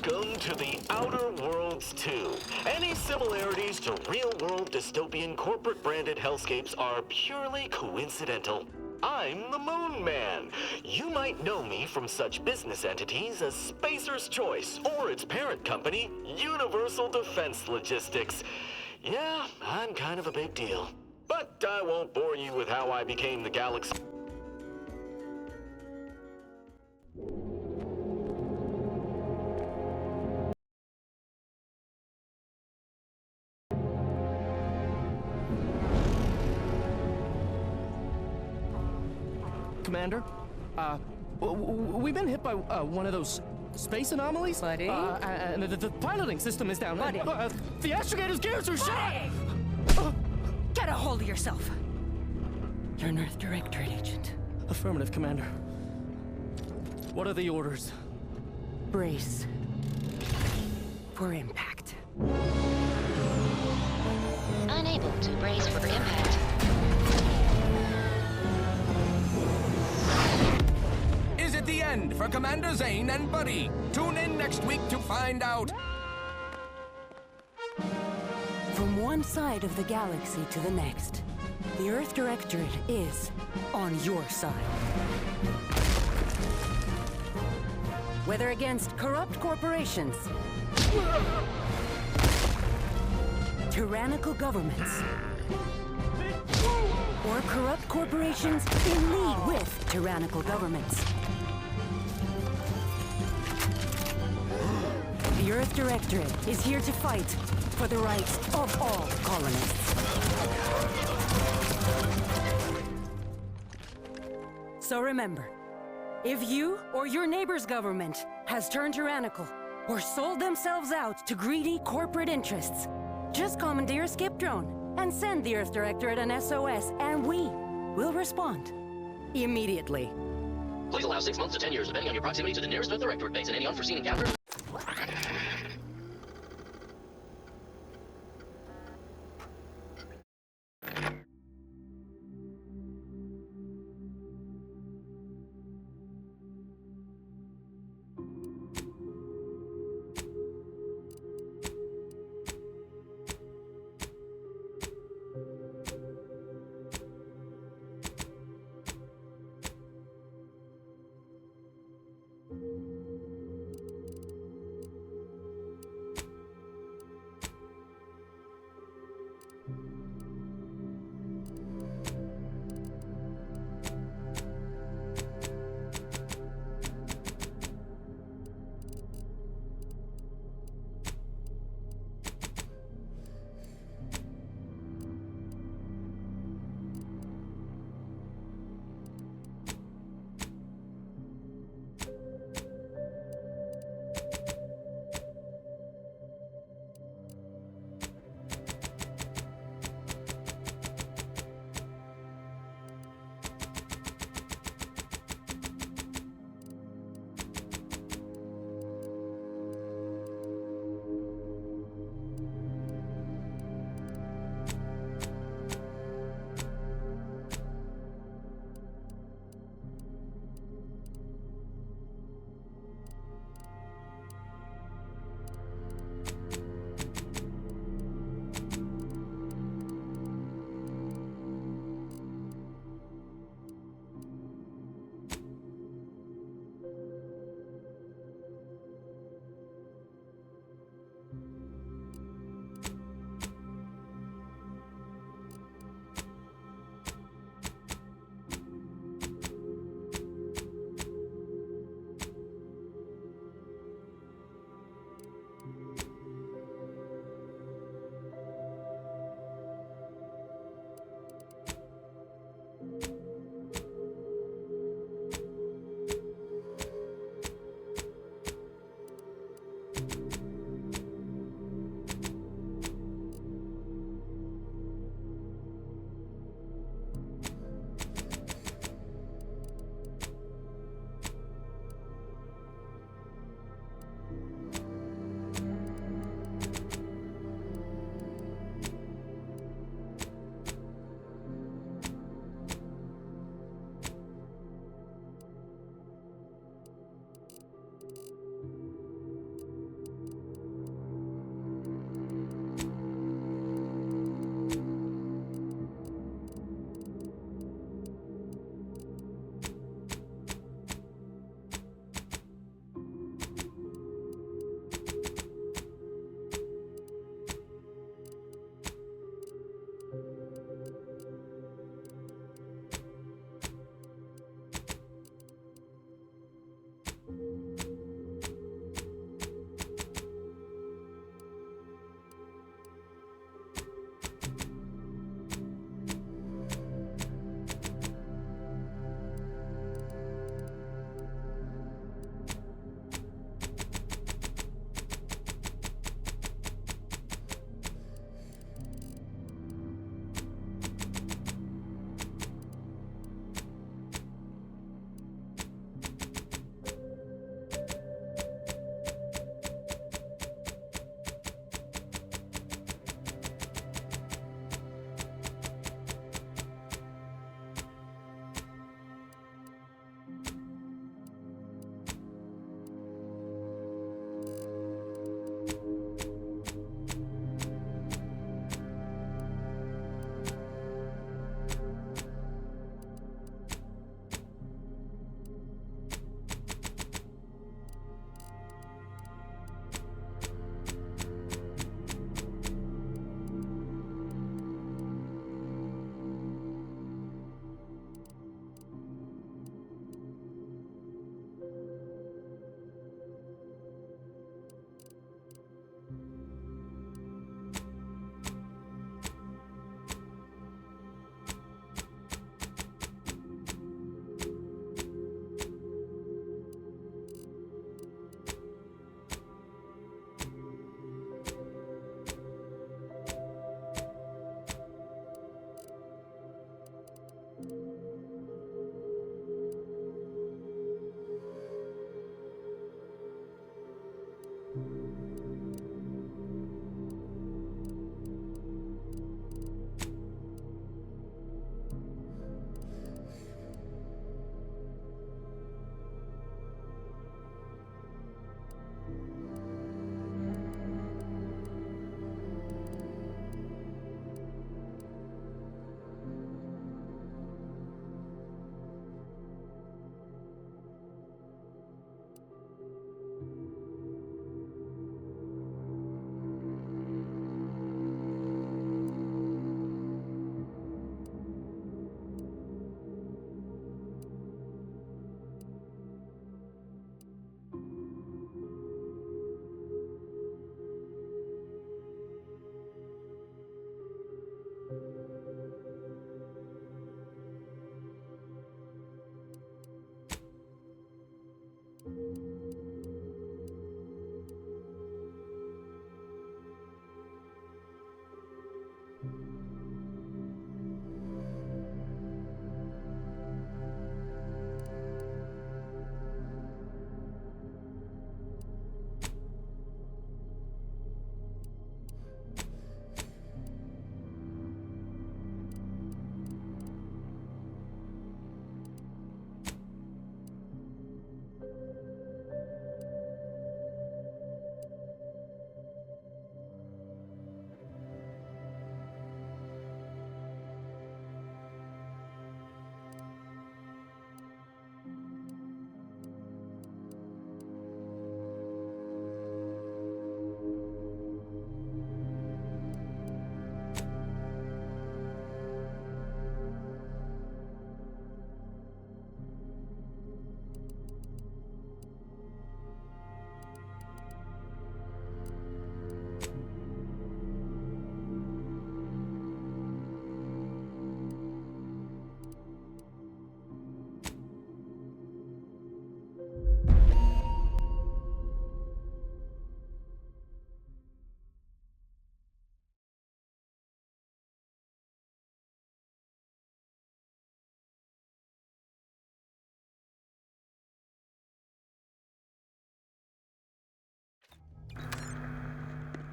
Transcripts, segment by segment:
Welcome to the Outer Worlds 2. Any similarities to real-world dystopian corporate-branded hellscapes are purely coincidental. I'm the Moon Man. You might know me from such business entities as Spacer's Choice or its parent company, Universal Defense Logistics. Yeah, I'm kind of a big deal. But I won't bore you with how I became the galaxy. Commander, we've been hit by one of those space anomalies. Buddy? And the piloting system is down. Buddy? The astrogator's gears are shot! Get a hold of yourself! You're an Earth Directorate agent. Affirmative, Commander. What are the orders? Brace for impact. Unable to brace for impact. Is it the end for Commander Zane and Buddy? Tune in next week to find out. From one side of the galaxy to the next, the Earth Directorate is on your side. Whether against corrupt corporations, tyrannical governments, or corrupt corporations in league with tyrannical governments, the Earth Directorate is here to fight for the rights of all colonists. So remember, if you or your neighbor's government has turned tyrannical or sold themselves out to greedy corporate interests, just commandeer a skip drone and send the Earth Directorate an SOS, and we will respond immediately. Please allow 6 months to 10 years, depending on your proximity to the nearest Earth Directorate base and any unforeseen encounters.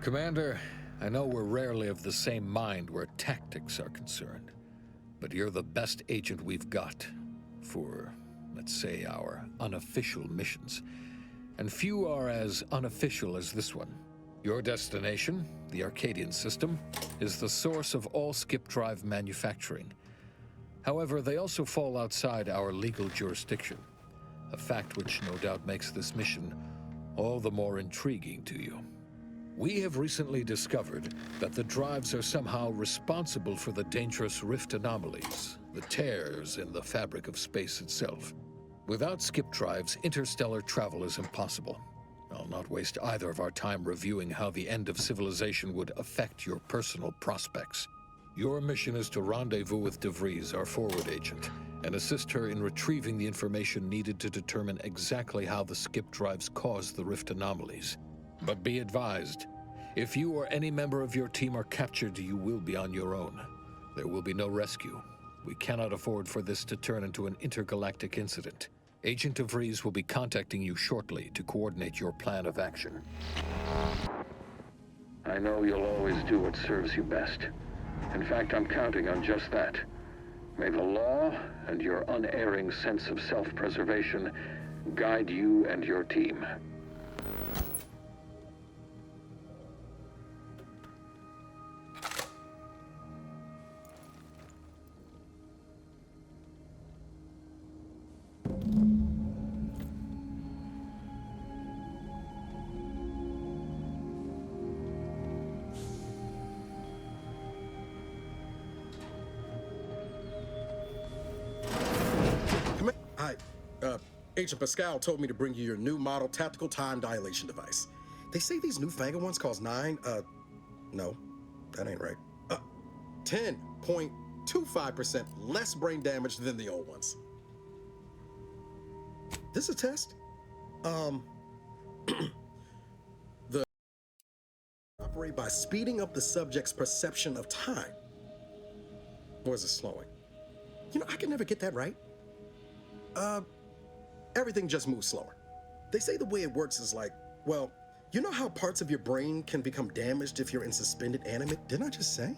Commander, I know we're rarely of the same mind where tactics are concerned, but you're the best agent we've got for, let's say, our unofficial missions. And few are as unofficial as this one. Your destination, the Arcadian system, is the source of all skip drive manufacturing. However, they also fall outside our legal jurisdiction, a fact which no doubt makes this mission all the more intriguing to you. We have recently discovered that the drives are somehow responsible for the dangerous rift anomalies, the tears in the fabric of space itself. Without skip drives, interstellar travel is impossible. I'll not waste either of our time reviewing how the end of civilization would affect your personal prospects. Your mission is to rendezvous with DeVries, our forward agent, and assist her in retrieving the information needed to determine exactly how the skip drives cause the rift anomalies. But be advised, if you or any member of your team are captured, you will be on your own. There will be no rescue. We cannot afford for this to turn into an intergalactic incident. Agent DeVries will be contacting you shortly to coordinate your plan of action. I know you'll always do what serves you best. In fact, I'm counting on just that. May the law and your unerring sense of self-preservation guide you and your team. Agent Pascal told me to bring you your new model tactical time dilation device. They say these newfangled ones cause no, that ain't right. 10.25% less brain damage than the old ones. This is a test. The operate by speeding up the subject's perception of time. Or is it slowing? You know, I can never get that right. Everything just moves slower. They say the way it works is like, well, you know how parts of your brain can become damaged if you're in suspended animate? Didn't I just say?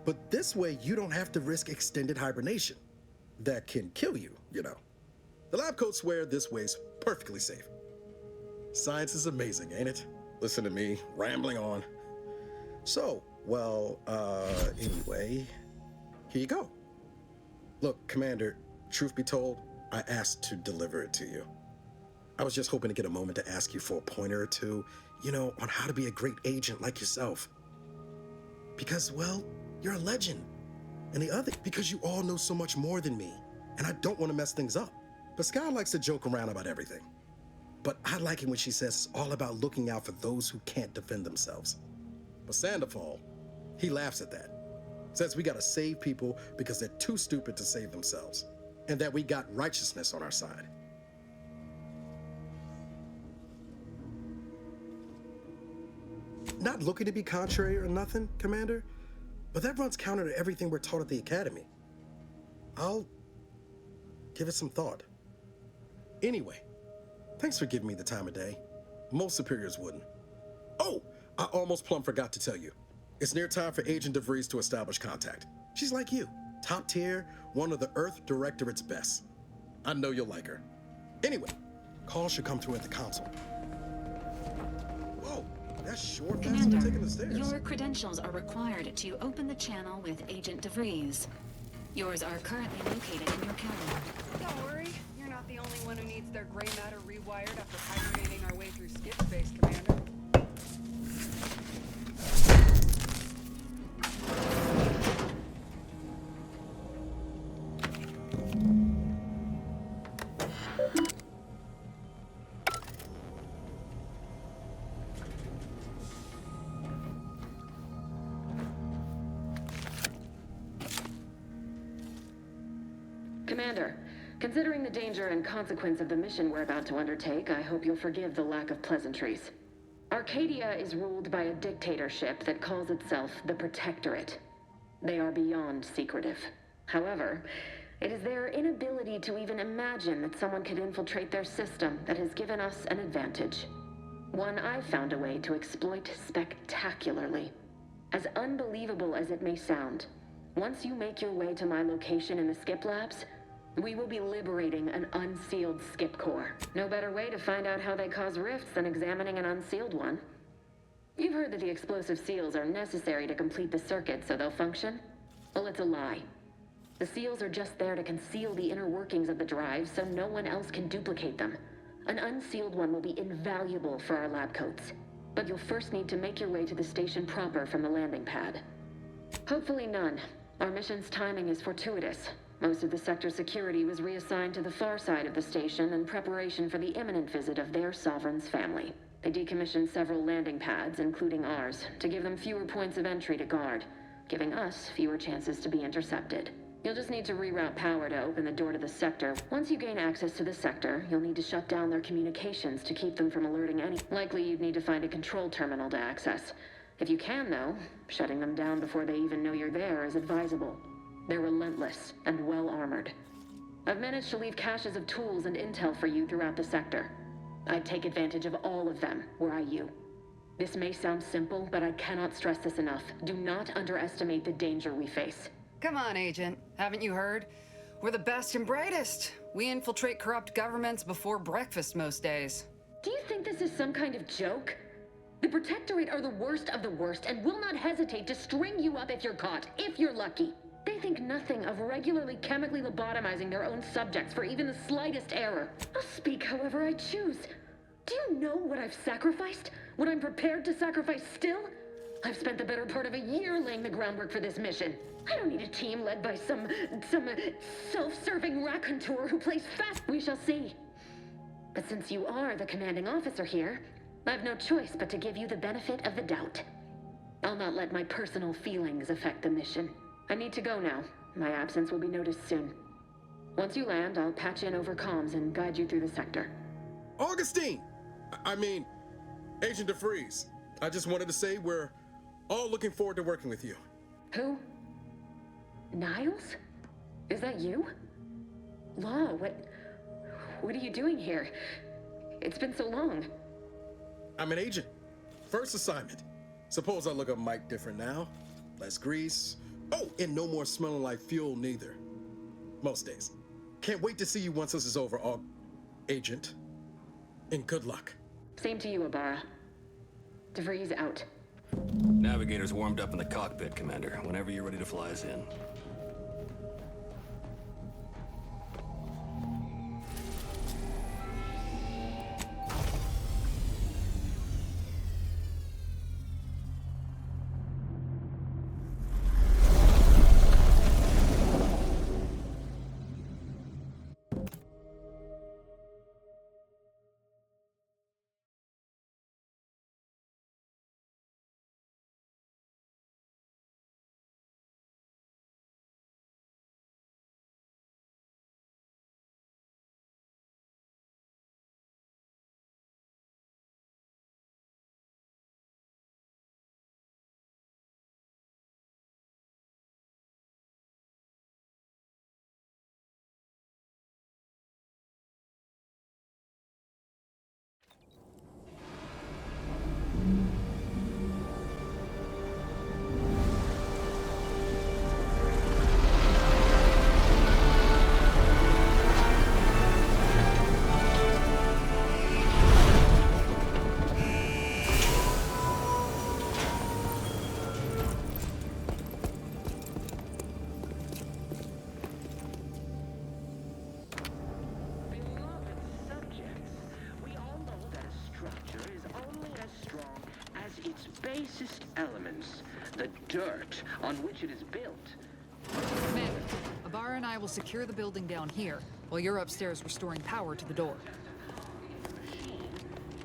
But this way, you don't have to risk extended hibernation. That can kill you, you know. The lab coats swear this way's perfectly safe. Science is amazing, ain't it? Listen to me, rambling on. So, well, anyway, here you go. Look, Commander, truth be told, I asked to deliver it to you. I was just hoping to get a moment to ask you for a pointer or two, you know, on how to be a great agent like yourself. Because, well, you're a legend. And the other, because you all know so much more than me, and I don't want to mess things up. Pascal likes to joke around about everything. But I like it when she says it's all about looking out for those who can't defend themselves. But Sandoval, he laughs at that. Says we gotta save people because they're too stupid to save themselves. And that we got righteousness on our side. not looking to be contrary or nothing, Commander, but that runs counter to everything we're taught at the Academy. I'll give it some thought. Anyway, thanks for giving me the time of day. Most superiors wouldn't. Oh, I almost plumb forgot to tell you. It's near time for Agent DeVries to establish contact. She's like you, top tier, one of the Earth Directorate's best. I know you'll like her. Anyway, calls should come through at the console. Whoa, that's short faster than taking the stairs. Your credentials are required to open the channel with Agent DeVries. Yours are currently located in your cabin. Don't worry, you're not the only one who needs their gray matter rewired after hibernating our way through skip space, Commander. Commander, considering the danger and consequence of the mission we're about to undertake, I hope you'll forgive the lack of pleasantries. Arcadia is ruled by a dictatorship that calls itself the Protectorate. They are beyond secretive. However, it is their inability to even imagine that someone could infiltrate their system that has given us an advantage. One I've found a way to exploit spectacularly. As unbelievable as it may sound, once you make your way to my location in the skip labs, we will be liberating an unsealed skip core. No better way to find out how they cause rifts than examining an unsealed one. You've heard that the explosive seals are necessary to complete the circuit so they'll function? Well, it's a lie. The seals are just there to conceal the inner workings of the drive so no one else can duplicate them. An unsealed one will be invaluable for our lab coats. But you'll first need to make your way to the station proper from the landing pad. Hopefully none. Our mission's timing is fortuitous. Most of the sector's security was reassigned to the far side of the station in preparation for the imminent visit of their sovereign's family. They decommissioned several landing pads, including ours, to give them fewer points of entry to guard, giving us fewer chances to be intercepted. You'll just need to reroute power to open the door to the sector. Once you gain access to the sector, you'll need to shut down their communications to keep them from alerting any. Likely you'd need to find a control terminal to access. If you can, though, shutting them down before they even know you're there is advisable. They're relentless and well-armored. I've managed to leave caches of tools and intel for you throughout the sector. I'd take advantage of all of them, were I you. This may sound simple, but I cannot stress this enough. Do not underestimate the danger we face. Come on, Agent. Haven't you heard? We're the best and brightest. We infiltrate corrupt governments before breakfast most days. Do you think this is some kind of joke? The Protectorate are the worst of the worst and will not hesitate to string you up if you're caught, if you're lucky. They think nothing of regularly chemically lobotomizing their own subjects for even the slightest error. I'll speak however I choose. Do you know what I've sacrificed? What I'm prepared to sacrifice still? I've spent the better part of a year laying the groundwork for this mission. I don't need a team led by some self-serving raconteur who plays fast. We shall see. But since you are the commanding officer here, I've no choice but to give you the benefit of the doubt. I'll not let my personal feelings affect the mission. I need to go now. My absence will be noticed soon. Once you land, I'll patch in over comms and guide you through the sector. Augustine! I mean, Agent DeVries. I just wanted to say we're all looking forward to working with you. Who? Niles? Is that you? Law, what are you doing here? It's been so long. I'm an agent. First assignment. Suppose I look a mic different now. Less grease. Oh, and no more smelling like fuel neither. Most days. Can't wait to see you once this is over, Agent. And good luck. Same to you, Ibarra. DeVries out. Navigator's warmed up in the cockpit, Commander. Whenever you're ready to fly us in. basest elements, the dirt on which it is built. Commander, Ibarra and I will secure the building down here, while you're upstairs restoring power to the door.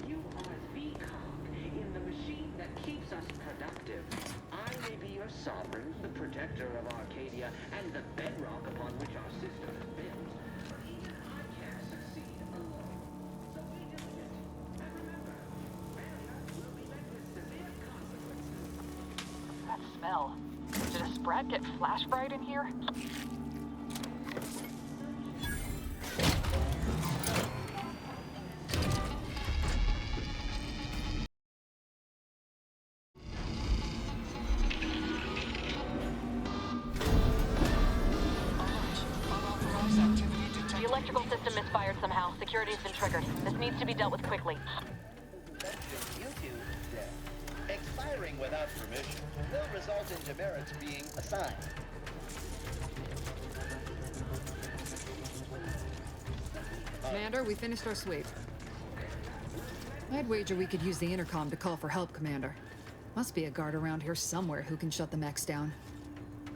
You are the cog in the machine that keeps us productive. I may be your sovereign, the protector of Arcadia, and the bedrock upon which our system is built. Even I can't succeed alone. So be diligent. And remember, failure will be met with severe consequences. That smell. Did a Sprat get flash fried in here? The electrical system misfired somehow. Security's been triggered. This needs to be dealt with quickly. Expiring without permission will result in demerits being assigned. Commander, we finished our sweep. I'd wager we could use the intercom to call for help, Commander. Must be a guard around here somewhere who can shut the mechs down.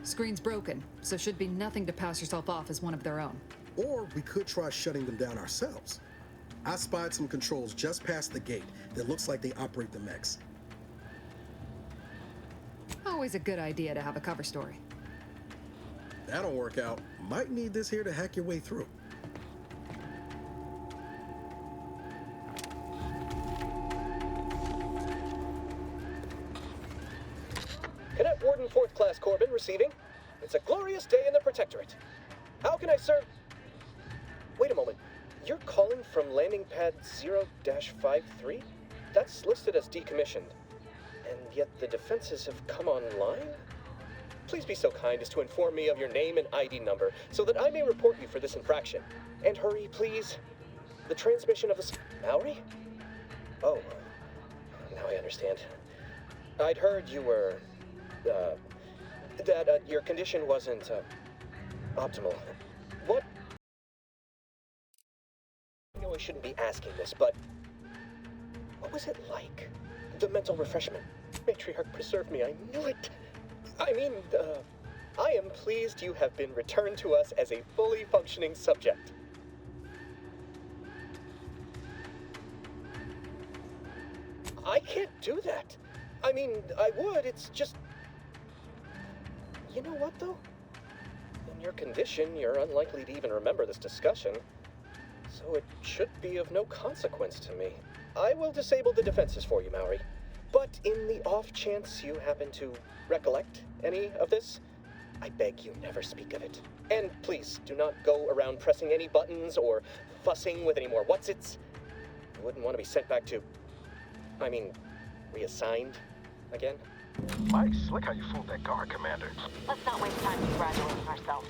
Screen's broken, so should be nothing to pass yourself off as one of their own. Or we could try shutting them down ourselves. I spied some controls just past the gate that looks like they operate the mechs. Always a good idea to have a cover story. That'll work out. Might need this here to hack your way through. Cadet Warden 4th Class Corbin receiving. It's a glorious day in the Protectorate. How can I serve? Wait a moment. You're calling from landing pad 0-53? That's listed as decommissioned. And yet the defenses have come online? Please be so kind as to inform me of your name and ID number so that I may report you for this infraction. And hurry, please. The transmission of the... Mallory? Oh. Now I understand. I'd heard you were... that your condition wasn't, optimal. What? I know I shouldn't be asking this, but... what was it like? The mental refreshment. Matriarch preserved me, I knew it. I mean, I am pleased you have been returned to us as a fully functioning subject. I can't do that. I mean, I would, it's just... You know what, though? In your condition, you're unlikely to even remember this discussion. So it should be of no consequence to me. I will disable the defenses for you, Maori. But in the off chance you happen to recollect any of this, I beg you never speak of it. And please, do not go around pressing any buttons or fussing with any more whatsits. You wouldn't want to be sent back to... reassigned again? Mike, slick how you fooled that guard, Commander. Let's not waste time congratulating ourselves.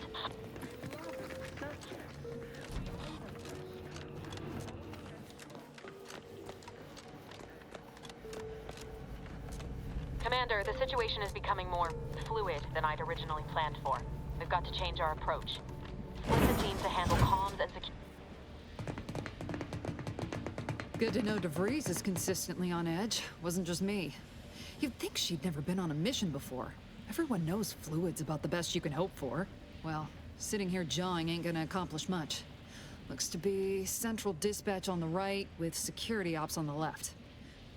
Commander, the situation is becoming more fluid than I'd originally planned for. We've got to change our approach. Split the team to handle comms and security. Good to know DeVries is consistently on edge. Wasn't just me. You'd think she'd never been on a mission before. Everyone knows fluid's about the best you can hope for. Well, sitting here jawing ain't gonna accomplish much. Looks to be central dispatch on the right with security ops on the left.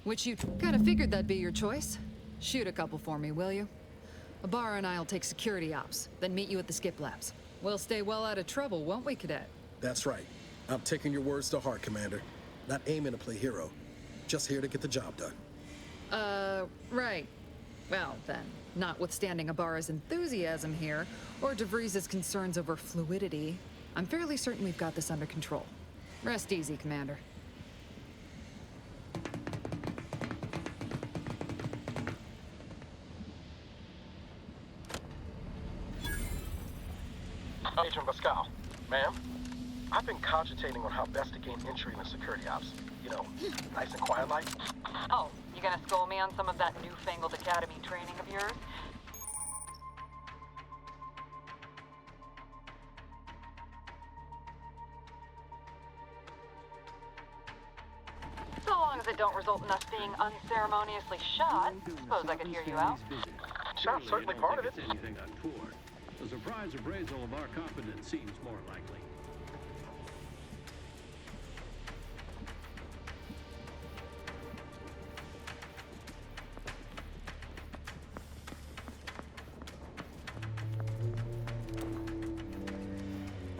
Which you kinda figured that'd be your choice. Shoot a couple for me, will you? Ibarra and I'll take security ops, then meet you at the skip labs. We'll stay well out of trouble, won't we, Cadet? That's right. I'm taking your words to heart, Commander. Not aiming to play hero. Just here to get the job done. Right. Well, then, notwithstanding Ibarra's enthusiasm here, or DeVries' concerns over fluidity, I'm fairly certain we've got this under control. Rest easy, Commander. Agent Pascal, ma'am, I've been cogitating on how best to gain entry into security ops. You know, nice and quiet like. Oh, you gonna school me on some of that newfangled academy training of yours? So long as that don't result in us being unceremoniously shot. Suppose I could hear you out. Shot's certainly part of it. Anything untoward. A surprise appraisal of our competence seems more likely.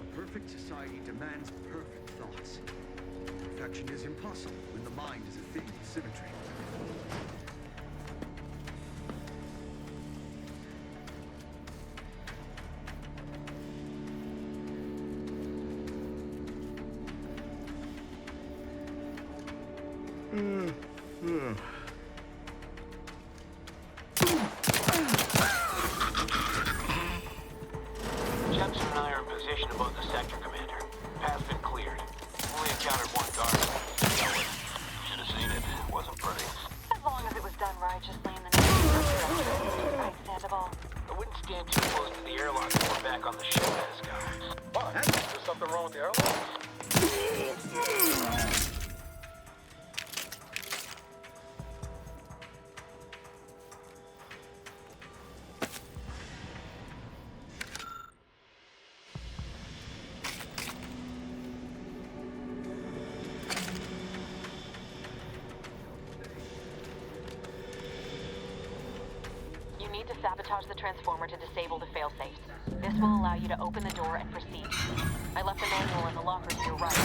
A perfect society demands perfect thoughts. Perfection is impossible when the mind is a thing of symmetry. Jepson and I are in position above the sector, Commander. Path's been cleared. Only encountered one guard. Should have seen it. Wasn't pretty. As long as it was done righteously in the name of the right, Sandoval. I wouldn't stand too close to the airlock when we're back on the ship, Asgard. What? Is there something wrong with the airlock? You need to sabotage the transformer to disable the failsafes. This will allow you to open the door and proceed. I left the manual in the locker to your right.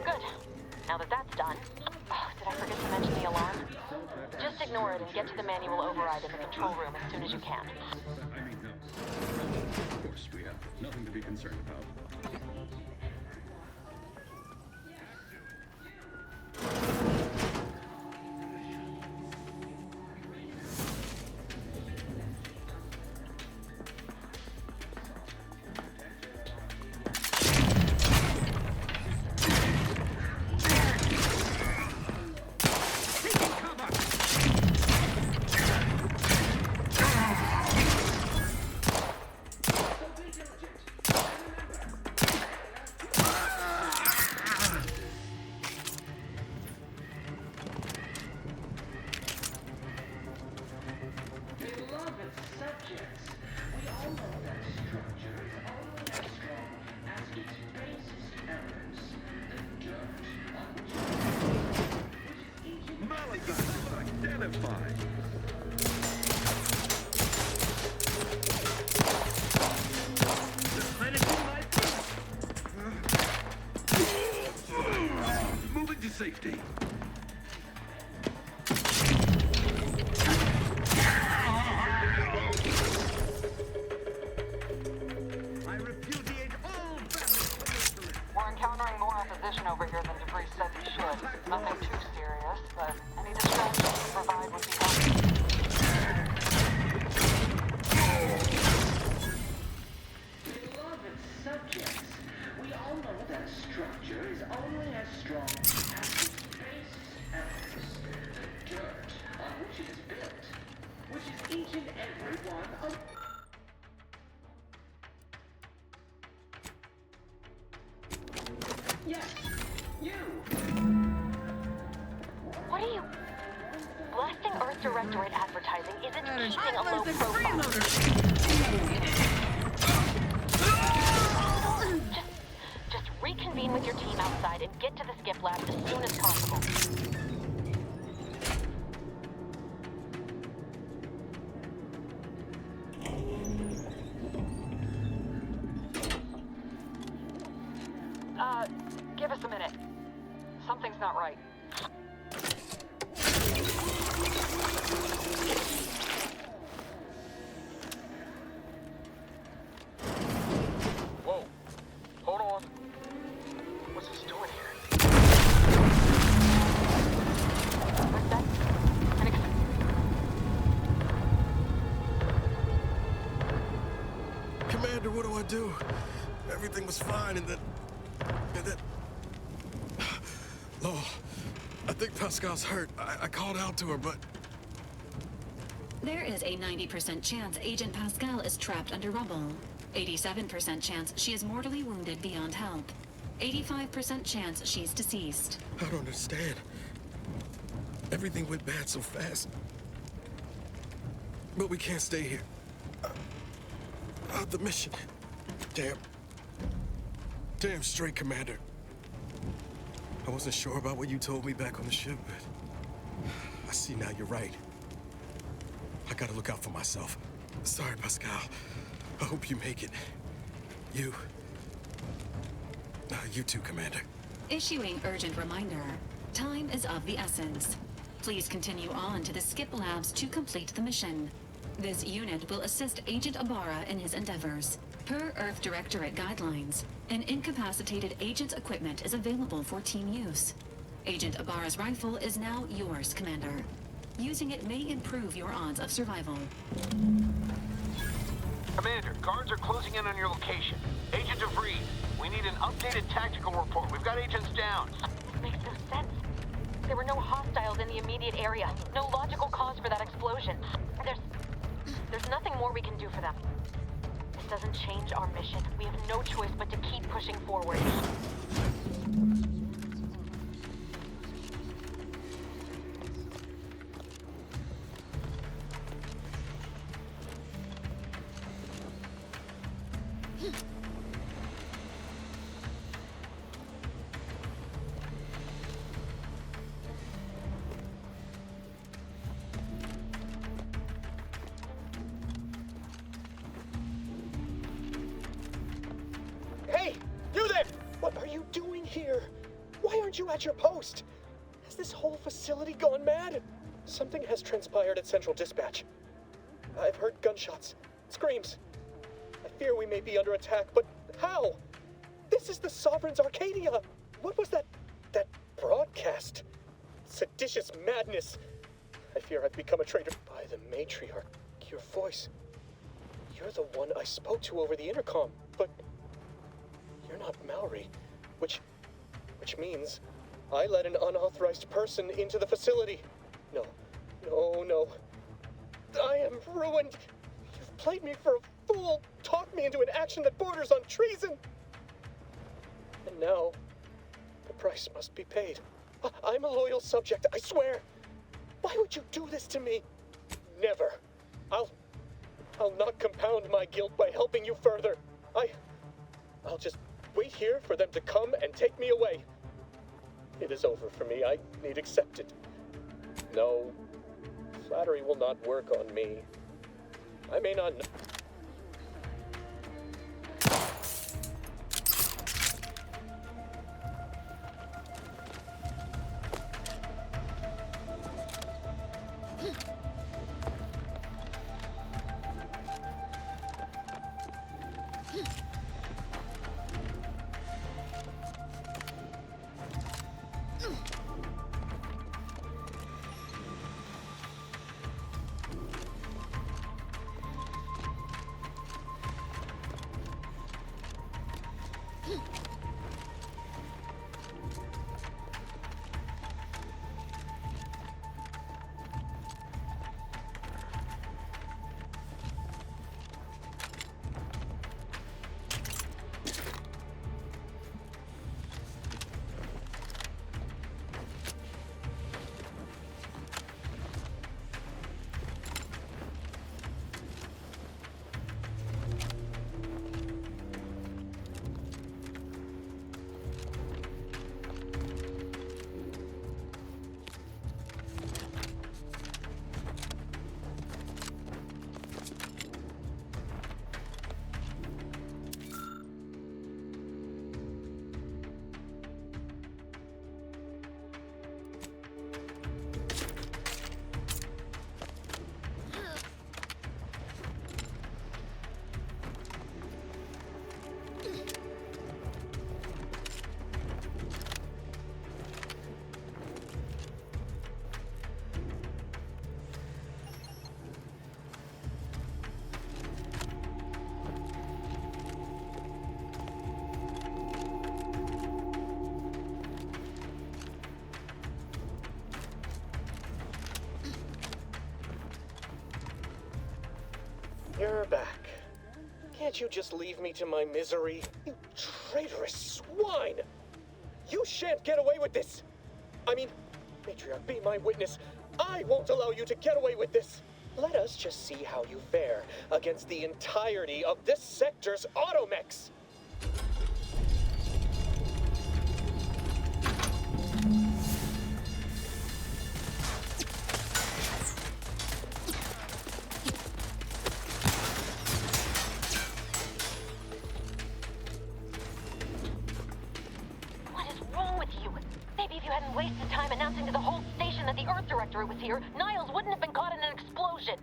Good. Now that that's done... Oh, did I forget to mention the alarm? Just ignore it and get to the manual override in the control room as soon as you can. I mean, no. Of course, we have nothing to be concerned about. Identified. Moving to safety. I repudiate all We're encountering more opposition over here than DeVries said we should. Nothing too serious, but any distraction you provide would be helpful. Beloved subjects, we all know that a structure is only as strong as its base elements, the dirt on which it is built, which is each and every one of... Yes, you! What are you... Blasting Earth Directorate advertising isn't keeping a low profile. Just reconvene with your team outside and get to the skip lab as soon as possible. Give us a minute. Something's not right. Whoa. Hold on. What's this doing here? What's that? Commander, what do I do? Everything was fine, and then... Oh, I think Pascal's hurt. I called out to her, but... There is a 90% chance Agent Pascal is trapped under rubble. 87% chance she is mortally wounded beyond help. 85% chance she's deceased. I don't understand. Everything went bad so fast. But we can't stay here. The mission. Damn straight, Commander. I wasn't sure about what you told me back on the ship, but I see now you're right. I gotta look out for myself. Sorry, Pascal. I hope you make it. You too, Commander. Issuing urgent reminder. Time is of the essence. Please continue on to the Skip Labs to complete the mission. This unit will assist Agent Ibarra in his endeavors. Per Earth Directorate guidelines, an incapacitated agent's equipment is available for team use. Agent Ibarra's rifle is now yours, Commander. Using it may improve your odds of survival. Commander, guards are closing in on your location. Agent DeVries, we need an updated tactical report. We've got agents down. This makes no sense. There were no hostiles in the immediate area. No logical cause for that explosion. There's nothing more we can do for them. This doesn't change our mission. We have no choice but to keep pushing forward. Hey! You there! What are you doing here? Why aren't you at your post? Has this whole facility gone mad? Something has transpired at Central Dispatch. I've heard gunshots, screams. I fear we may be under attack, but how? This is the Sovereign's Arcadia! What was that broadcast? Seditious madness! I fear I've become a traitor. By the matriarch, your voice. You're the one I spoke to over the intercom, but you're not Mallory, which means I let an unauthorized person into the facility. No. I am ruined. You've played me for a fool, talked me into an action that borders on treason. And now, the price must be paid. I'm a loyal subject, I swear. Why would you do this to me? Never. I'll not compound my guilt by helping you further. I'll just wait here for them to come and take me away. It is over for me. I need accepted. No, flattery will not work on me. I may not know. You're back. Can't you just leave me to my misery? You traitorous swine! You shan't get away with this! I mean, Matriarch, be my witness. I won't allow you to get away with this! Let us just see how you fare against the entirety of this sector's automechs! Hadn't wasted time announcing to the whole station that the Earth Directorate was here, Niles wouldn't have been caught in an explosion.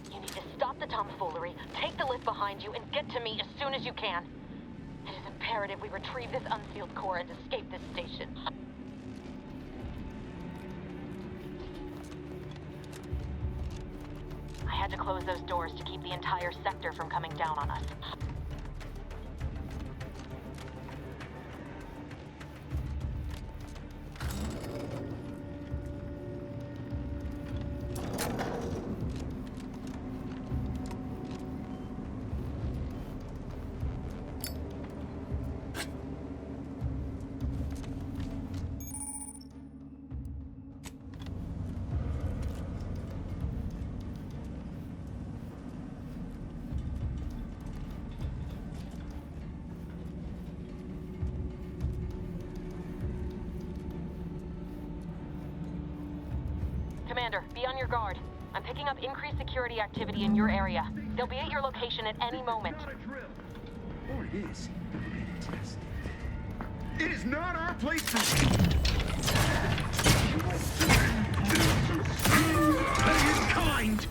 You need to stop the tomfoolery, take the lift behind you, and get to me as soon as you can. It is imperative we retrieve this unsealed core and escape this station. I had to close those doors to keep the entire sector from coming down on us. Commander, be on your guard. I'm picking up increased security activity in your area. They'll be at your location at any moment. Or it is. It is not our place to... That is kind!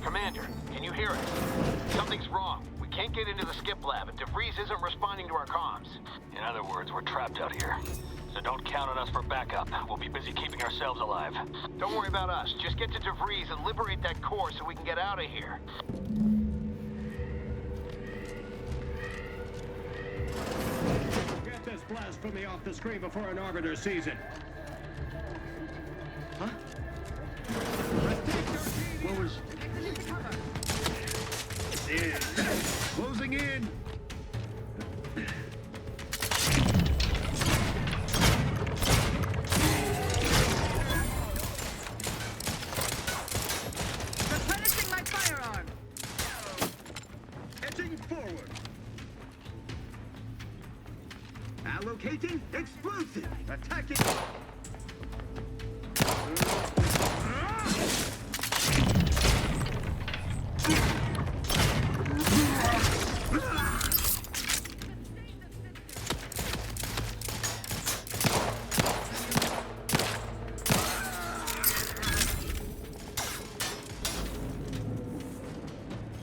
Commander, can you hear us? Something's wrong. We can't get into the skip lab, and DeVries isn't responding to our comms. In other words, we're trapped out here. So don't count on us for backup. We'll be busy keeping ourselves alive. Don't worry about us. Just get to DeVries and liberate that core so we can get out of here. Get this blasphemy off the screen before an arbiter sees it. Huh? What was... Closing in! Replenishing my firearm! Edging forward! Allocating explosive! Attacking!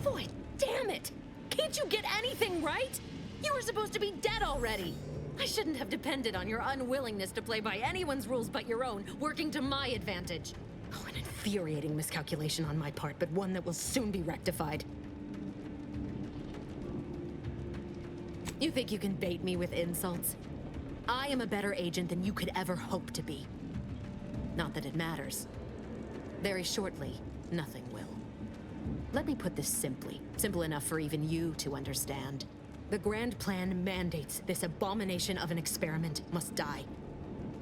Boy, damn it! Can't you get anything right? You were supposed to be dead already. I shouldn't have depended on your unwillingness to play by anyone's rules but your own, working to my advantage. Oh, an infuriating miscalculation on my part, but one that will soon be rectified. You think you can bait me with insults? I am a better agent than you could ever hope to be. Not that it matters. Very shortly, nothing will. Let me put this simply, simple enough for even you to understand. The grand plan mandates this abomination of an experiment must die,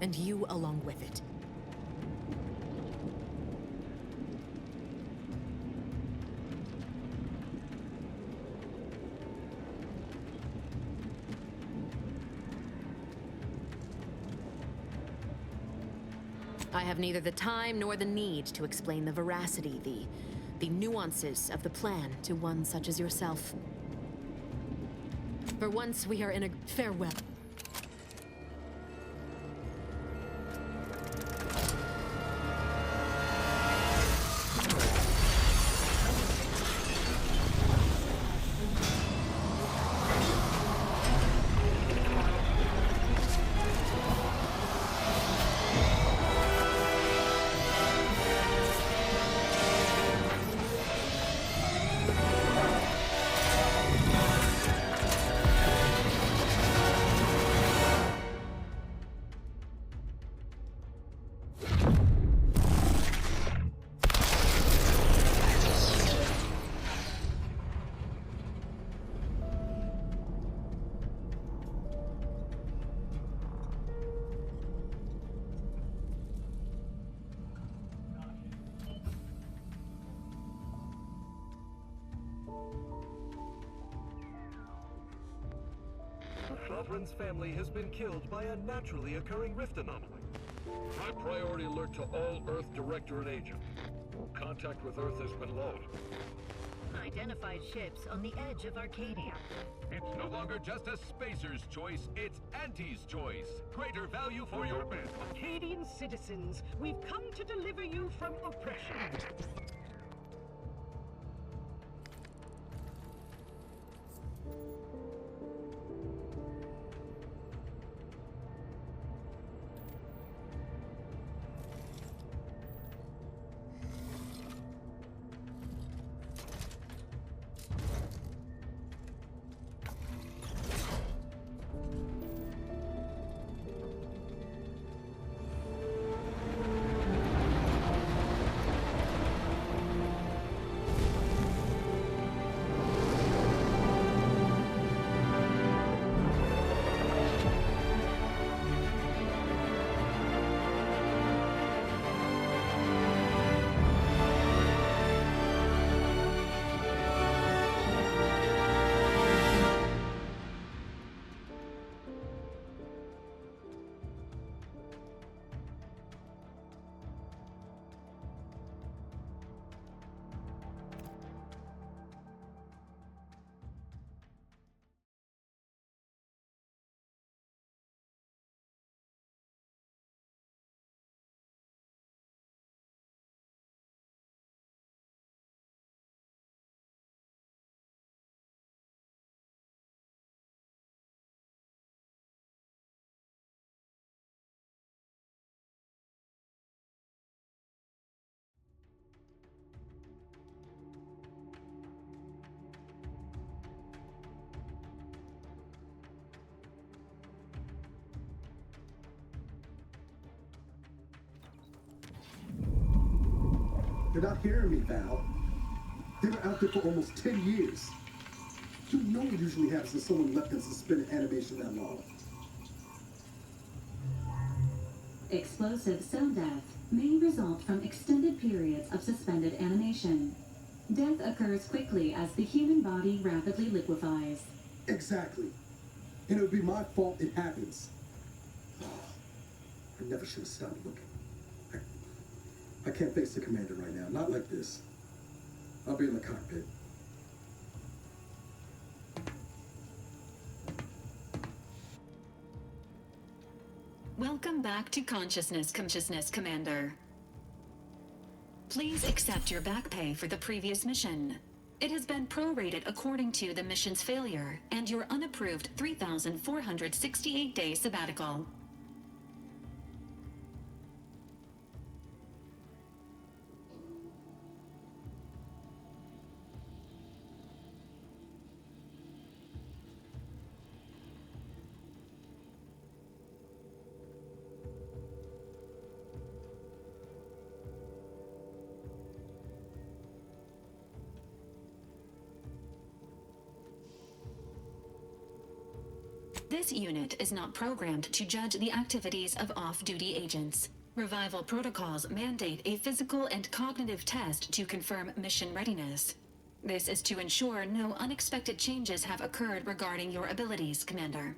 and you along with it. I have neither the time nor the need to explain the veracity, the nuances of the plan to one such as yourself. For once, we are in a farewell. Sovereign's family has been killed by a naturally occurring rift anomaly. High priority alert to all Earth Directorate agents. Contact with Earth has been lost. Identified ships on the edge of Arcadia. It's no longer just a spacer's choice, it's Auntie's choice. Greater value for your men. Arcadian citizens, we've come to deliver you from oppression. You're not hearing me, Val. They were out there for almost 10 years. You know what usually happens when someone left in suspended animation that long. Explosive cell death may result from extended periods of suspended animation. Death occurs quickly as the human body rapidly liquefies. Exactly. And it would be my fault it happens. I never should have stopped looking. I can't face the commander right now. Not like this. I'll be in the cockpit. Welcome back to Consciousness, Commander. Please accept your back pay for the previous mission. It has been prorated according to the mission's failure and your unapproved 3,468-day sabbatical. This unit is not programmed to judge the activities of off-duty agents. Revival protocols mandate a physical and cognitive test to confirm mission readiness. This is to ensure no unexpected changes have occurred regarding your abilities, Commander.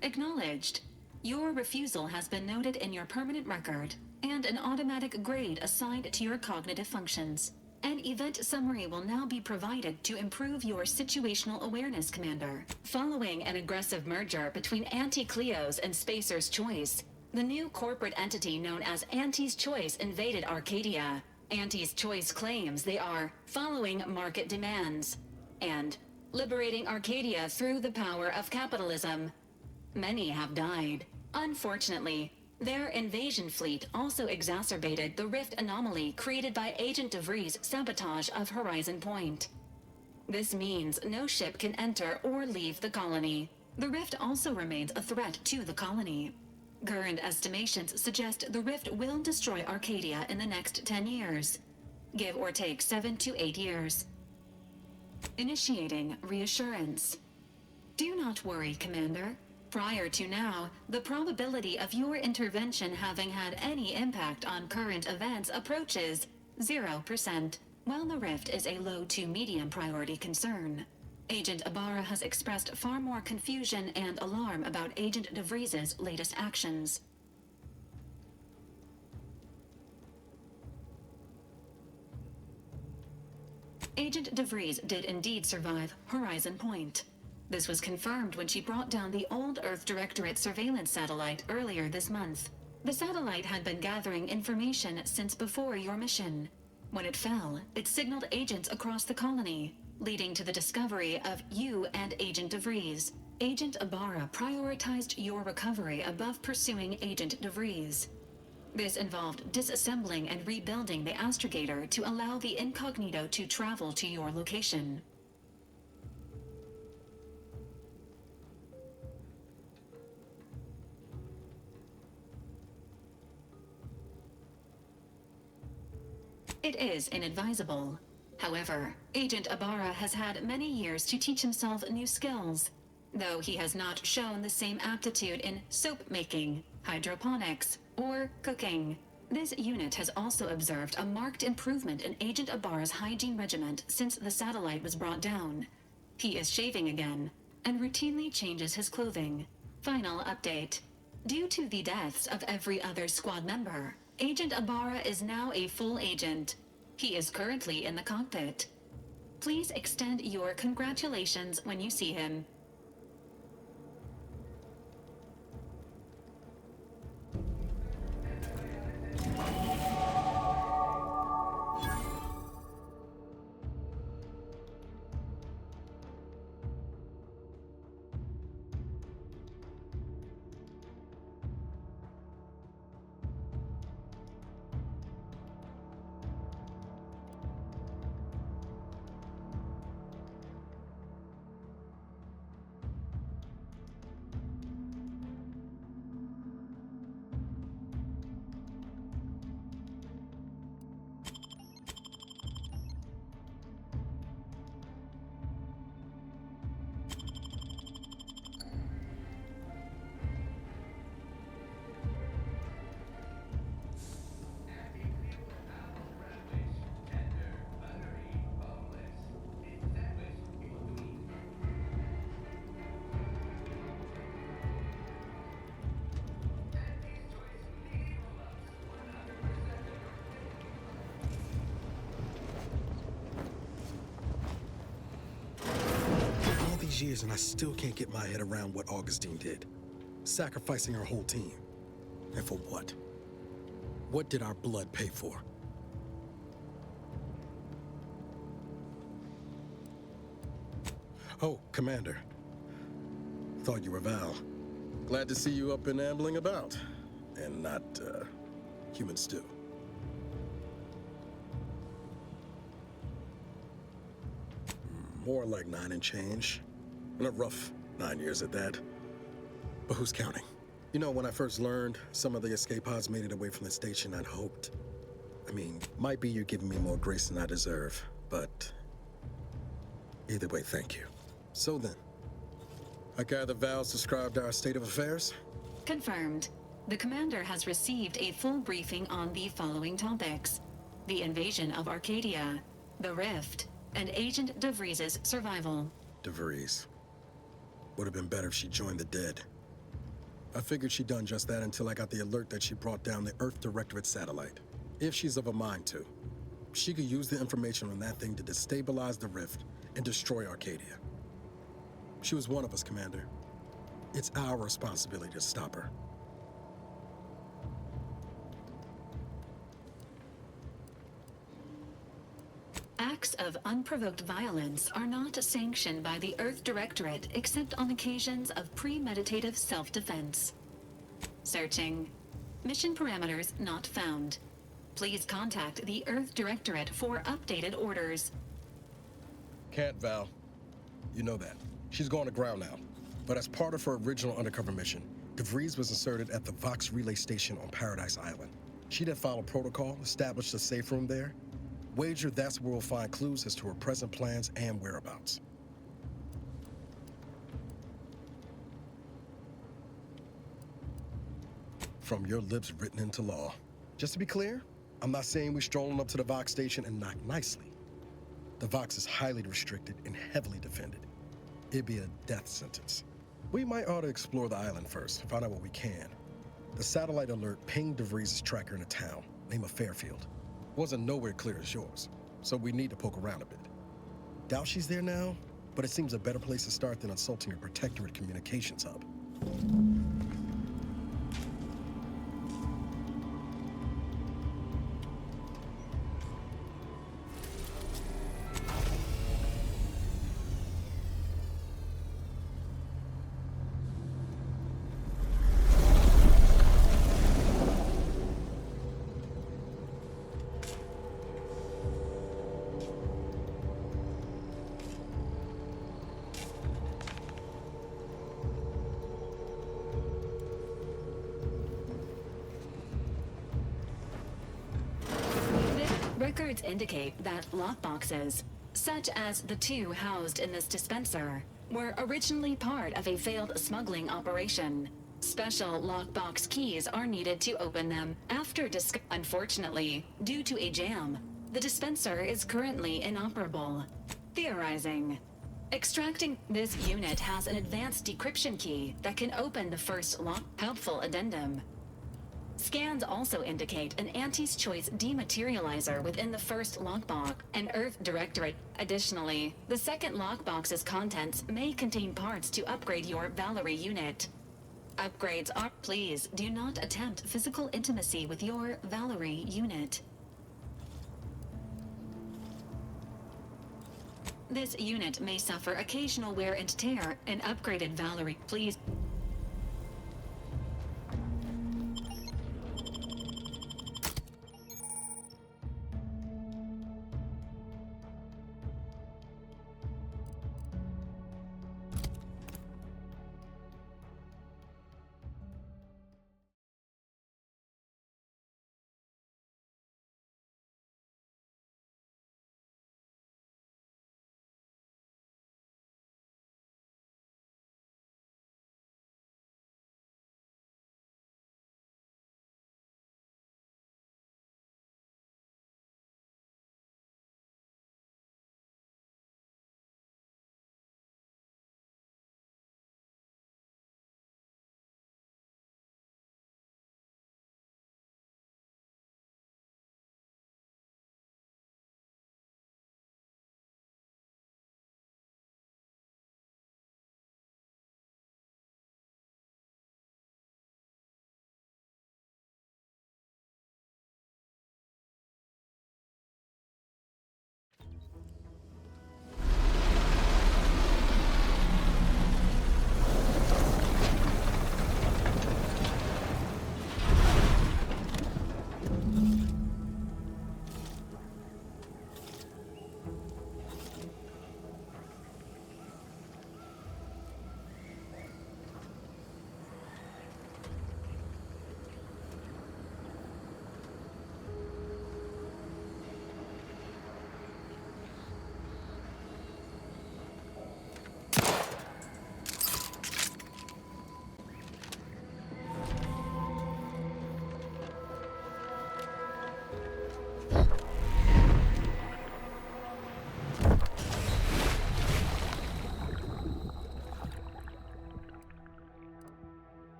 Acknowledged. Your refusal has been noted in your permanent record, and an automatic grade assigned to your cognitive functions. An event summary will now be provided to improve your situational awareness, Commander. Following an aggressive merger between Anti-Cleo's and Spacer's Choice, the new corporate entity known as Auntie's Choice invaded Arcadia. Auntie's Choice claims they are following market demands and liberating Arcadia through the power of capitalism. Many have died. Unfortunately, their invasion fleet also exacerbated the rift anomaly created by Agent DeVries' sabotage of Horizon Point. This means no ship can enter or leave the colony. The rift also remains a threat to the colony. Current estimations suggest the rift will destroy Arcadia in the next 10 years. Give or take 7 to 8 years. Initiating reassurance. Do not worry, Commander. Prior to now, the probability of your intervention having had any impact on current events approaches 0%. While the rift is a low to medium priority concern, Agent Ibarra has expressed far more confusion and alarm about Agent DeVries's latest actions. Agent DeVries did indeed survive Horizon Point. This was confirmed when she brought down the old Earth Directorate surveillance satellite earlier this month. The satellite had been gathering information since before your mission. When it fell, it signaled agents across the colony, leading to the discovery of you and Agent DeVries. Agent Ibarra prioritized your recovery above pursuing Agent DeVries. This involved disassembling and rebuilding the astrogator to allow the incognito to travel to your location. It is inadvisable. However, Agent Ibarra has had many years to teach himself new skills, though he has not shown the same aptitude in soap making, hydroponics, or cooking. This unit has also observed a marked improvement in Agent Ibarra's hygiene regimen since the satellite was brought down. He is shaving again, and routinely changes his clothing. Final update. Due to the deaths of every other squad member, Agent Ibarra is now a full agent. He is currently in the cockpit. Please extend your congratulations when you see him. Years and I still can't get my head around what Augustine did. Sacrificing our whole team. And for what? What did our blood pay for? Oh, Commander. Thought you were Val. Glad to see you up and ambling about. And not, human stew. More like 9 and change. And a rough 9 years at that. But who's counting? You know, when I first learned some of the escape pods made it away from the station, I'd hoped. I mean, might be you're giving me more grace than I deserve, but either way, thank you. So then, I gather Val's described our state of affairs? Confirmed. The commander has received a full briefing on the following topics: the invasion of Arcadia, the Rift, and Agent DeVries's survival. DeVries. Would have been better if she joined the dead. I figured she'd done just that until I got the alert that she brought down the Earth Directorate satellite. If she's of a mind to, she could use the information on that thing to destabilize the Rift and destroy Arcadia. She was one of us, Commander. It's our responsibility to stop her. Acts of unprovoked violence are not sanctioned by the Earth Directorate except on occasions of premeditative self-defense. Searching. Mission parameters not found. Please contact the Earth Directorate for updated orders. Can't, Val. You know that. She's going to ground now. But as part of her original undercover mission, DeVries was inserted at the Vox relay station on Paradise Island. She did follow protocol, established a safe room there. Wager that's where we'll find clues as to her present plans and whereabouts. From your lips written into law. Just to be clear, I'm not saying we're strolling up to the Vox station and knock nicely. The Vox is highly restricted and heavily defended. It'd be a death sentence. We might ought to explore the island first, find out what we can. The satellite alert pinged DeVries' tracker in a town, name of Fairfield. Wasn't nowhere clear as yours, so we need to poke around a bit. Doubt she's there now, but it seems a better place to start than assaulting your Protectorate communications hub. Records indicate that lockboxes, such as the two housed in this dispenser, were originally part of a failed smuggling operation. Special lockbox keys are needed to open them after Unfortunately, due to a jam, the dispenser is currently inoperable. Theorizing. Extracting this unit has an advanced decryption key that can open the first lock. Helpful addendum. Scans also indicate an Auntie's Choice dematerializer within the first lockbox, an Earth Directorate. Additionally, the second lockbox's contents may contain parts to upgrade your Valerie unit. Upgrades are... Please do not attempt physical intimacy with your Valerie unit. This unit may suffer occasional wear and tear. An upgraded Valerie, please...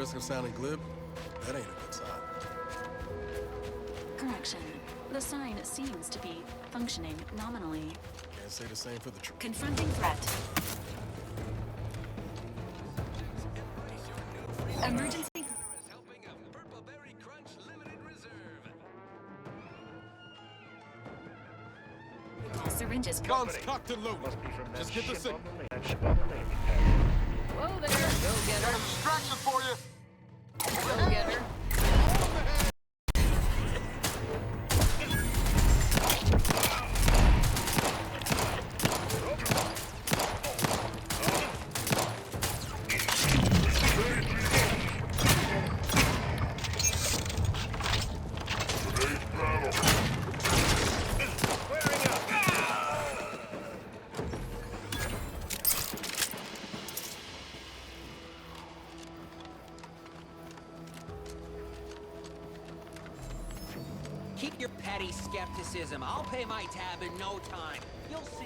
risk of sounding glib, that ain't a good sign. Correction. The sign seems to be functioning nominally. Can't say the same for the truth. Confronting threat. Emergency. Syringes. Guns cocked and loaded. Just get the signal. Whoa there, go-getter. Distraction for you. Go-getter. Keep your petty skepticism. I'll pay my tab in no time. You'll see.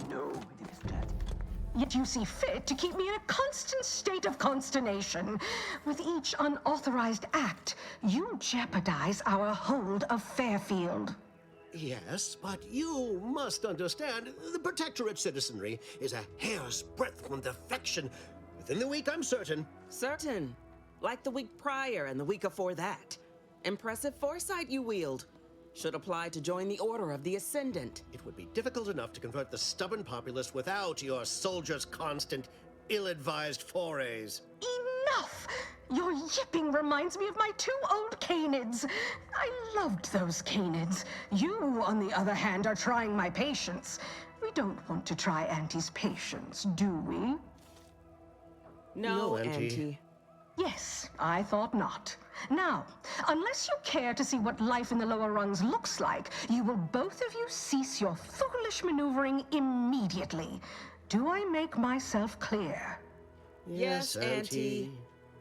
No, it is that. Yet you see fit to keep me in a constant state of consternation. With each unauthorized act, you jeopardize our hold of Fairfield. Yes, but you must understand, the Protectorate citizenry is a hair's breadth from defection. Within the week, I'm certain. Certain. Like the week prior and the week before that. Impressive foresight you wield. Should apply to join the Order of the Ascendant. It would be difficult enough to convert the stubborn populace without your soldiers' constant, ill-advised forays. Enough! Your yipping reminds me of my 2 old canids. I loved those canids. You, on the other hand, are trying my patience. We don't want to try Auntie's patience, do we? No, Auntie. Yes, I thought not. Now, unless you care to see what life in the lower rungs looks like, you will both of you cease your foolish maneuvering immediately. Do I make myself clear? Yes, Auntie.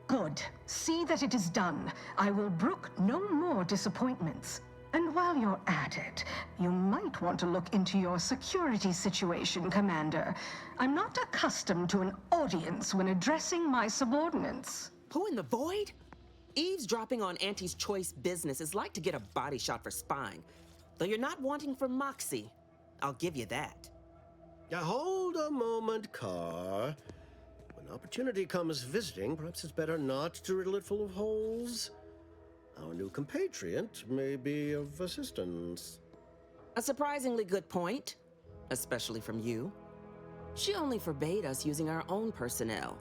Good. See that it is done. I will brook no more disappointments. And while you're at it, you might want to look into your security situation, Commander. I'm not accustomed to an audience when addressing my subordinates. Who in the void? Eavesdropping on Auntie's choice business is like to get a body shot for spying. Though you're not wanting for moxie. I'll give you that. Now hold a moment, Carr. When opportunity comes visiting, perhaps it's better not to riddle it full of holes. Our new compatriot may be of assistance. A surprisingly good point, especially from you. She only forbade us using our own personnel.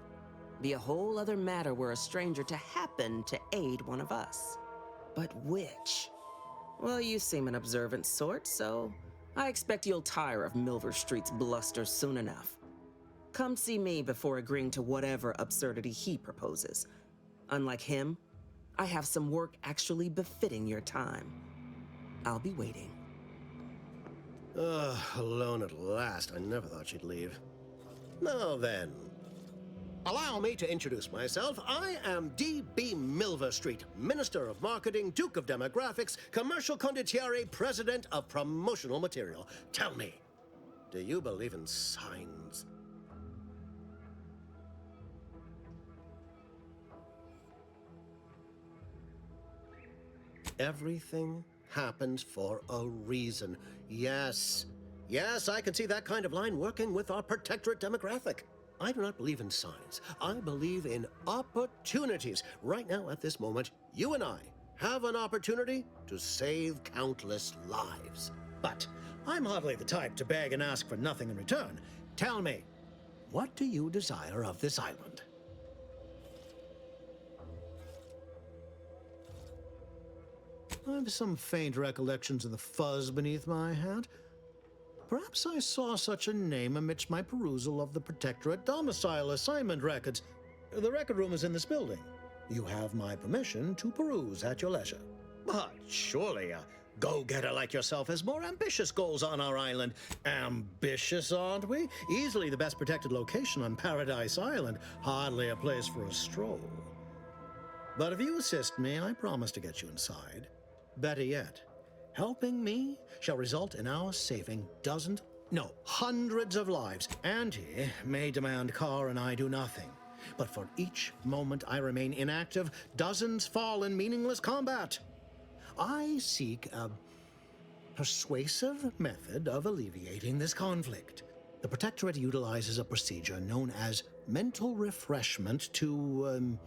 Be a whole other matter were a stranger to happen to aid one of us. But which? Well, you seem an observant sort, so I expect you'll tire of Milver Street's bluster soon enough. Come see me before agreeing to whatever absurdity he proposes. Unlike him, I have some work actually befitting your time. I'll be waiting. Alone at last. I never thought she'd leave. Now then, allow me to introduce myself. I am D.B. Milver Street, Minister of Marketing, Duke of Demographics, Commercial Condottiere, President of Promotional Material. Tell me, do you believe in signs? Everything happens for a reason. Yes, I can see that kind of line working with our Protectorate demographic. I do not believe in signs. I believe in opportunities. Right now, at this moment, you and I have an opportunity to save countless lives. But I'm hardly the type to beg and ask for nothing in return. Tell me, what do you desire of this island? I have some faint recollections of the fuzz beneath my hat. Perhaps I saw such a name amidst my perusal of the Protectorate domicile assignment records. The record room is in this building. You have my permission to peruse at your leisure. But surely a go-getter like yourself has more ambitious goals on our island. Ambitious, aren't we? Easily the best protected location on Paradise Island. Hardly a place for a stroll. But if you assist me, I promise to get you inside. Better yet, helping me shall result in our saving dozens No, hundreds of lives. Auntie may demand Carr and I do nothing. But for each moment I remain inactive, dozens fall in meaningless combat. I seek a persuasive method of alleviating this conflict. The Protectorate utilizes a procedure known as mental refreshment to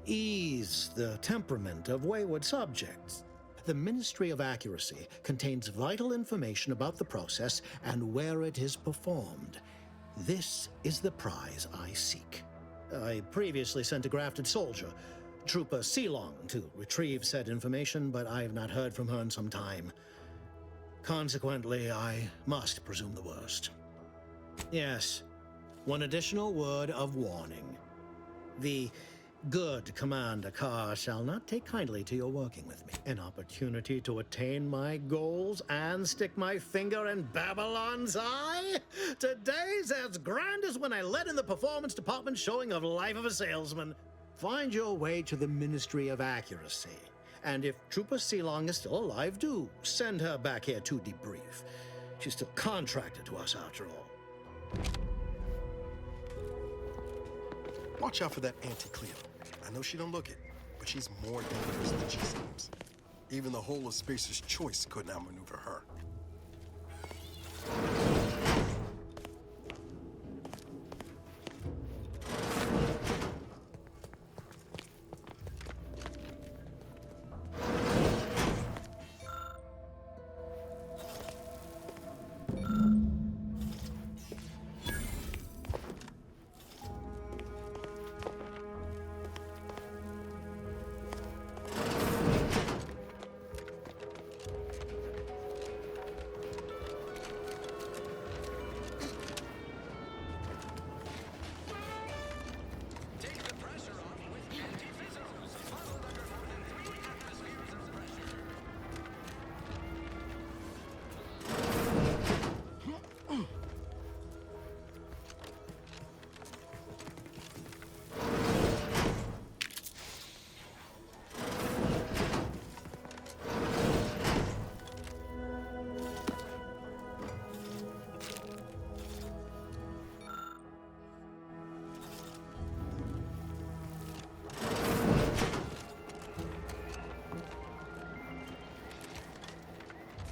ease the temperament of wayward subjects. The Ministry of Accuracy contains vital information about the process and where it is performed. This is the prize I seek. I previously sent a grafted soldier, Trooper Sealong, to retrieve said information, but I have not heard from her in some time. Consequently, I must presume the worst. Yes, one additional word of warning. The good Commander Carr shall not take kindly to your working with me. An opportunity to attain my goals and stick my finger in Babylon's eye? Today's as grand as when I led in the performance department showing of Life of a Salesman. Find your way to the Ministry of Accuracy. And if Trooper Sealong is still alive, do send her back here to debrief. She's still contracted to us after all. Watch out for that Auntie Cleo. I know she don't look it, but she's more dangerous than she seems. Even the whole of Spacer's Choice couldn't outmaneuver her.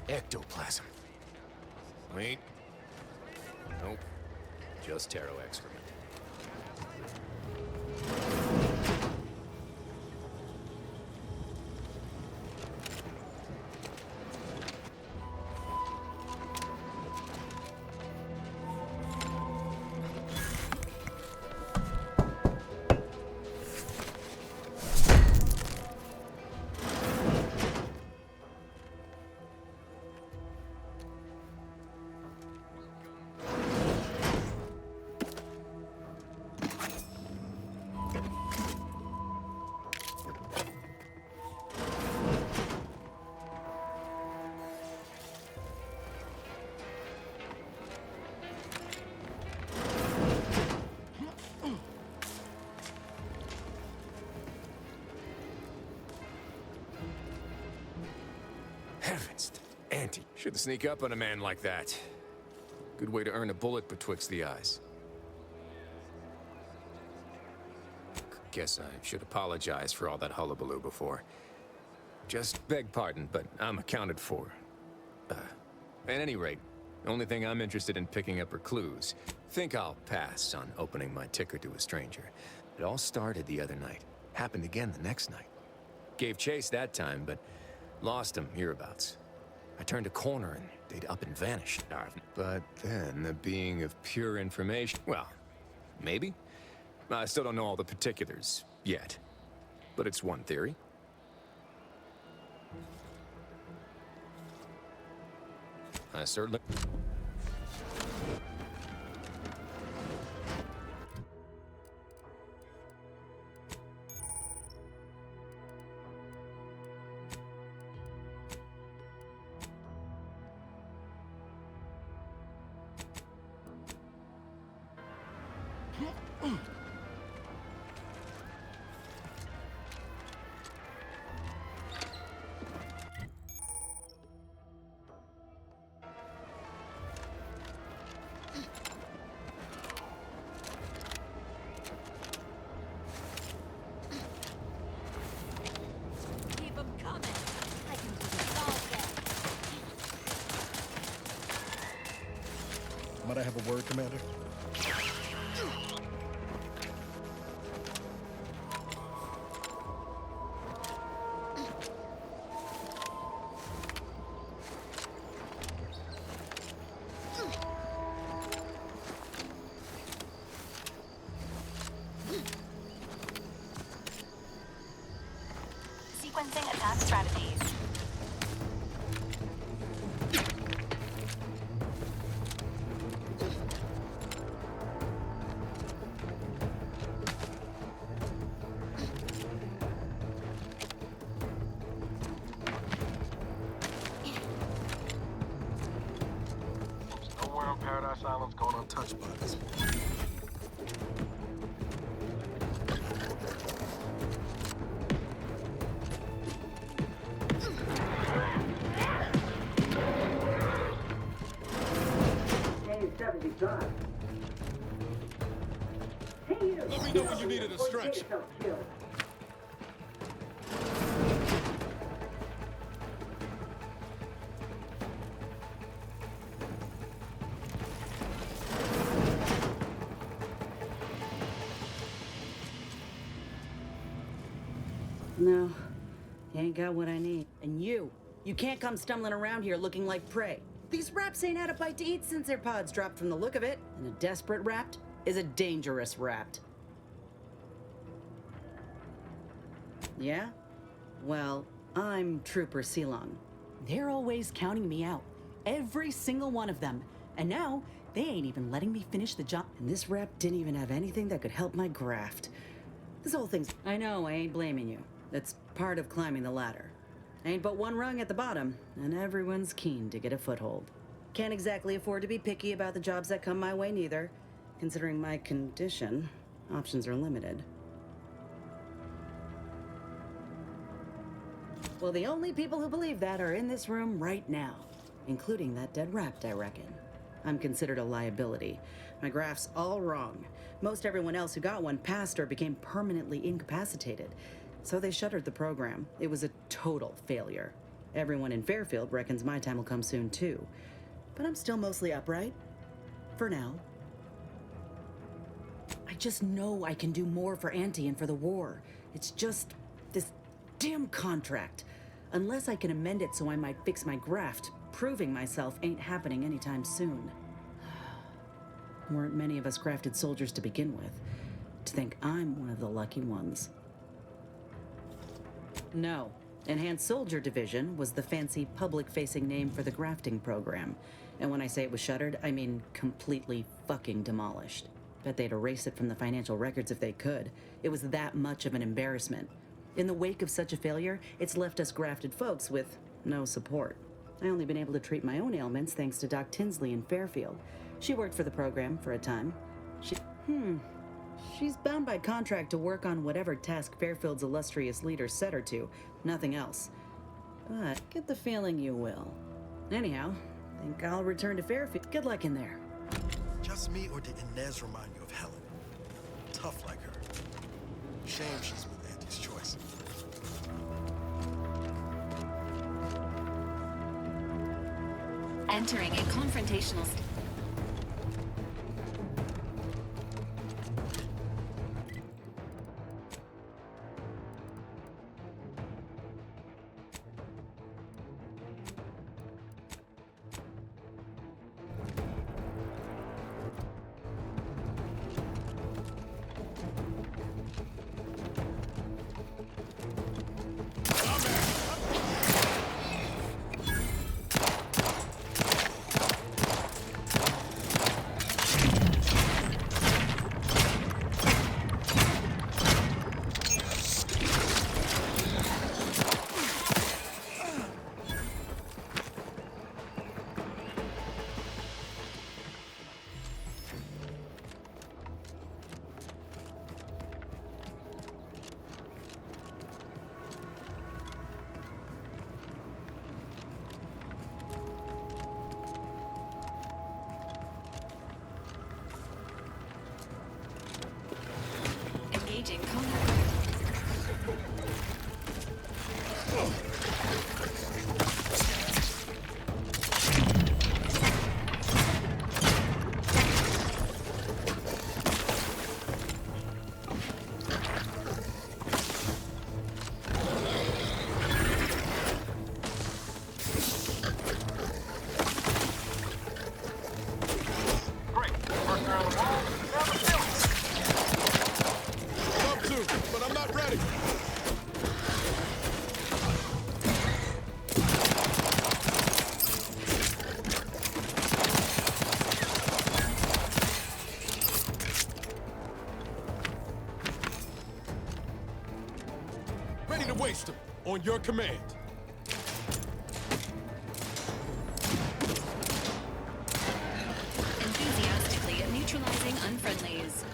Ectoplasm. Wait. Nope. Just taro excrement. Heavens, Auntie. Shouldn't sneak up on a man like that. Good way to earn a bullet betwixt the eyes. Guess I should apologize for all that hullabaloo before. Just beg pardon, but I'm accounted for. At any rate, the only thing I'm interested in picking up are clues. Think I'll pass on opening my ticker to a stranger. It all started the other night. Happened again the next night. Gave chase that time, but lost him hereabouts. I turned a corner and they'd up and vanished. But then the being of pure information... Well, maybe? I still don't know all the particulars yet. But it's one theory. I certainly... Might I have a word, Commander? Sequencing attack strategies. Nowhere on Paradise Island's going untouched by this point. Let me know when you need a distraction. No, you ain't got what I need. And you can't come stumbling around here looking like prey. These raps ain't had a bite to eat since their pods dropped from the look of it. And a desperate rapt is a dangerous rapt. Yeah? Well, I'm Trooper Silong. They're always counting me out. Every single one of them. And now, they ain't even letting me finish the job. And this rep didn't even have anything that could help my graft. This whole thing's... I know, I ain't blaming you. That's part of climbing the ladder. Ain't but one rung at the bottom, and everyone's keen to get a foothold. Can't exactly afford to be picky about the jobs that come my way neither. Considering my condition, options are limited. Well, the only people who believe that are in this room right now, including that dead rapt, I reckon. I'm considered a liability. My graph's all wrong. Most everyone else who got one passed or became permanently incapacitated. So they shuttered the program. It was a total failure. Everyone in Fairfield reckons my time will come soon too. But I'm still mostly upright. For now. I just know I can do more for Auntie and for the war. It's just this damn contract. Unless I can amend it so I might fix my graft, proving myself ain't happening anytime soon. Weren't many of us grafted soldiers to begin with. To think I'm one of the lucky ones. No. Enhanced Soldier Division was the fancy public-facing name for the grafting program. And when I say it was shuttered, I mean completely fucking demolished. Bet they'd erase it from the financial records if they could. It was that much of an embarrassment. In the wake of such a failure, it's left us grafted folks with no support. I only been able to treat my own ailments thanks to Doc Tinsley in Fairfield. She worked for the program for a time. She's bound by contract to work on whatever task Fairfield's illustrious leader set her to, nothing else. But get the feeling you will. Anyhow, think I'll return to Fairfield. Good luck in there. Just me, or did Inez remind you of Helen? Tough like her. Shame she's with Auntie's choice. Entering a confrontational state. Engaging contact. On your command. Enthusiastically neutralizing unfriendlies.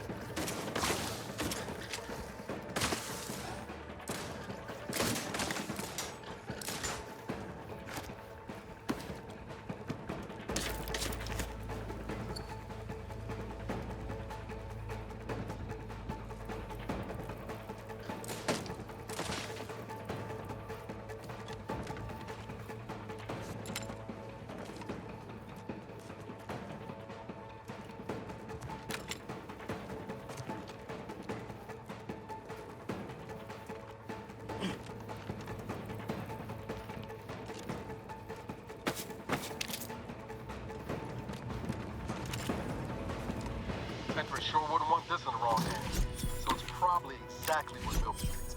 Spectre sure wouldn't want this in the wrong hands. So it's probably exactly what Bölüm Street's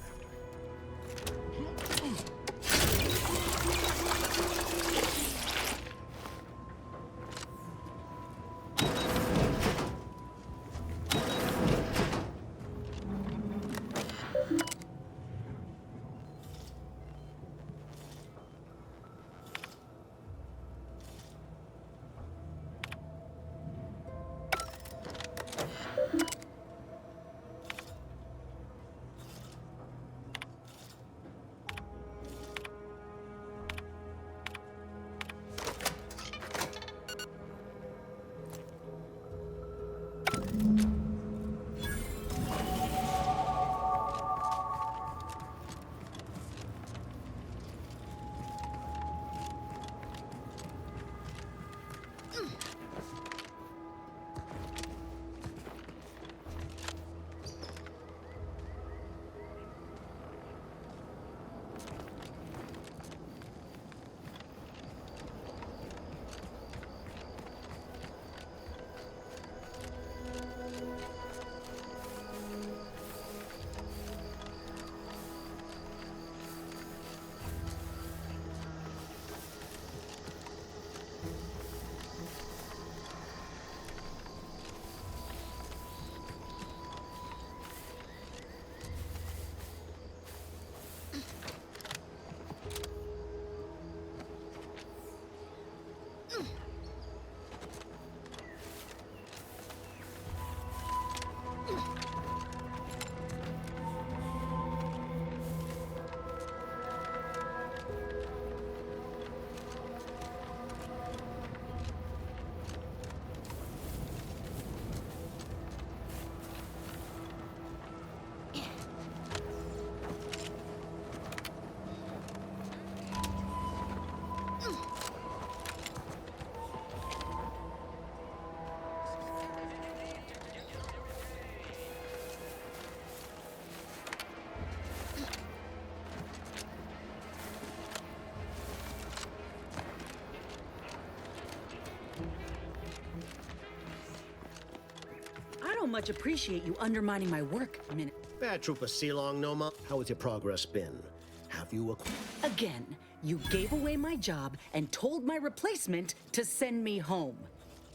I don't much appreciate you undermining my work, Minute. Bad Trooper Silong, Noma. How has your progress been? Have you Again, you gave away my job and told my replacement to send me home.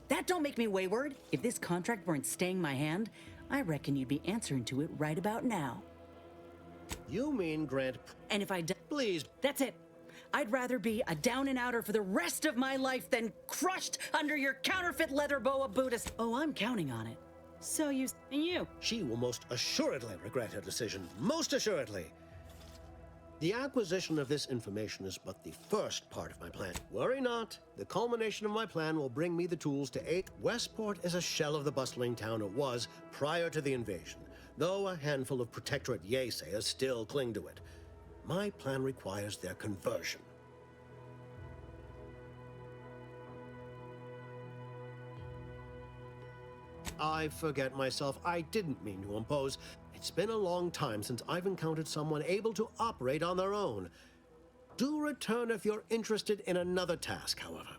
That don't make me wayward. If this contract weren't staying my hand, I reckon you'd be answering to it right about now. You mean Grant... And if I... Please. That's it. I'd rather be a down-and-outer for the rest of my life than crushed under your counterfeit leather boa Buddhist. Oh, I'm counting on it. So you... And you. She will most assuredly regret her decision. Most assuredly. The acquisition of this information is but the first part of my plan. Worry not. The culmination of my plan will bring me the tools to aid. Westport is a shell of the bustling town it was prior to the invasion, though a handful of Protectorate Yesayers still cling to it. My plan requires their conversion. I forget myself. I didn't mean to impose. It's been a long time since I've encountered someone able to operate on their own. Do return if you're interested in another task, however.